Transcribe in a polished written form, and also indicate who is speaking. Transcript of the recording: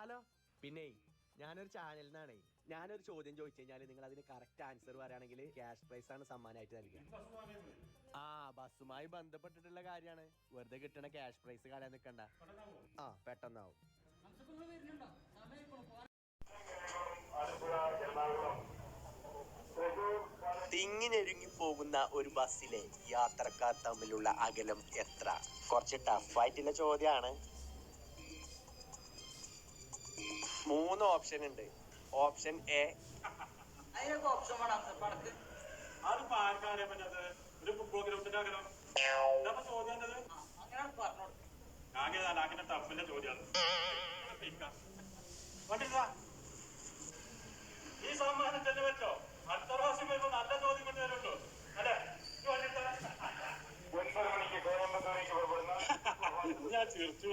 Speaker 1: Hello. പിന്നെ ഞാനൊരു ചാനലിൽ നിന്നാണേ, ഞാനൊരു ചോദ്യം ചോദിച്ചു കഴിഞ്ഞാൽ നിങ്ങൾ അതിന് കറക്റ്റ് ആൻസർ പറയുകയാണെങ്കിൽ ക്യാഷ് പ്രൈസ് ആണ് സമ്മാനമായിട്ട് നൽകുക. ആ, ബസ്സുമായി ബന്ധപ്പെട്ടിട്ടുള്ള കാര്യമാണ്. വെറുതെ കിട്ടണ ക്യാഷ് പ്രൈസ് കളയാൻ നിൽക്കണ്ട. ആ, പെട്ടെന്നാവും. തിങ്ങിനെരുങ്ങി പോകുന്ന ഒരു ബസ്സിലെ യാത്രക്കാർ തമ്മിലുള്ള അകലം എത്ര? കുറച്ച് ടഫായിട്ടുള്ള ചോദ്യമാണ്. 3 ഓപ്ഷൻ ഉണ്ട്. Option A.
Speaker 2: ഈ സമ്മാനം തന്നെ വെച്ചോ. അടുത്ത പ്രാവശ്യം വരുമ്പോ നല്ല ചോദ്യം കൊണ്ട് വരുള്ളൂ അല്ലെ? 9 മണിക്ക് കോയമ്പത്തൂരേക്ക് പുറപ്പെടുന്ന ഞാൻ ചിരിച്ചു.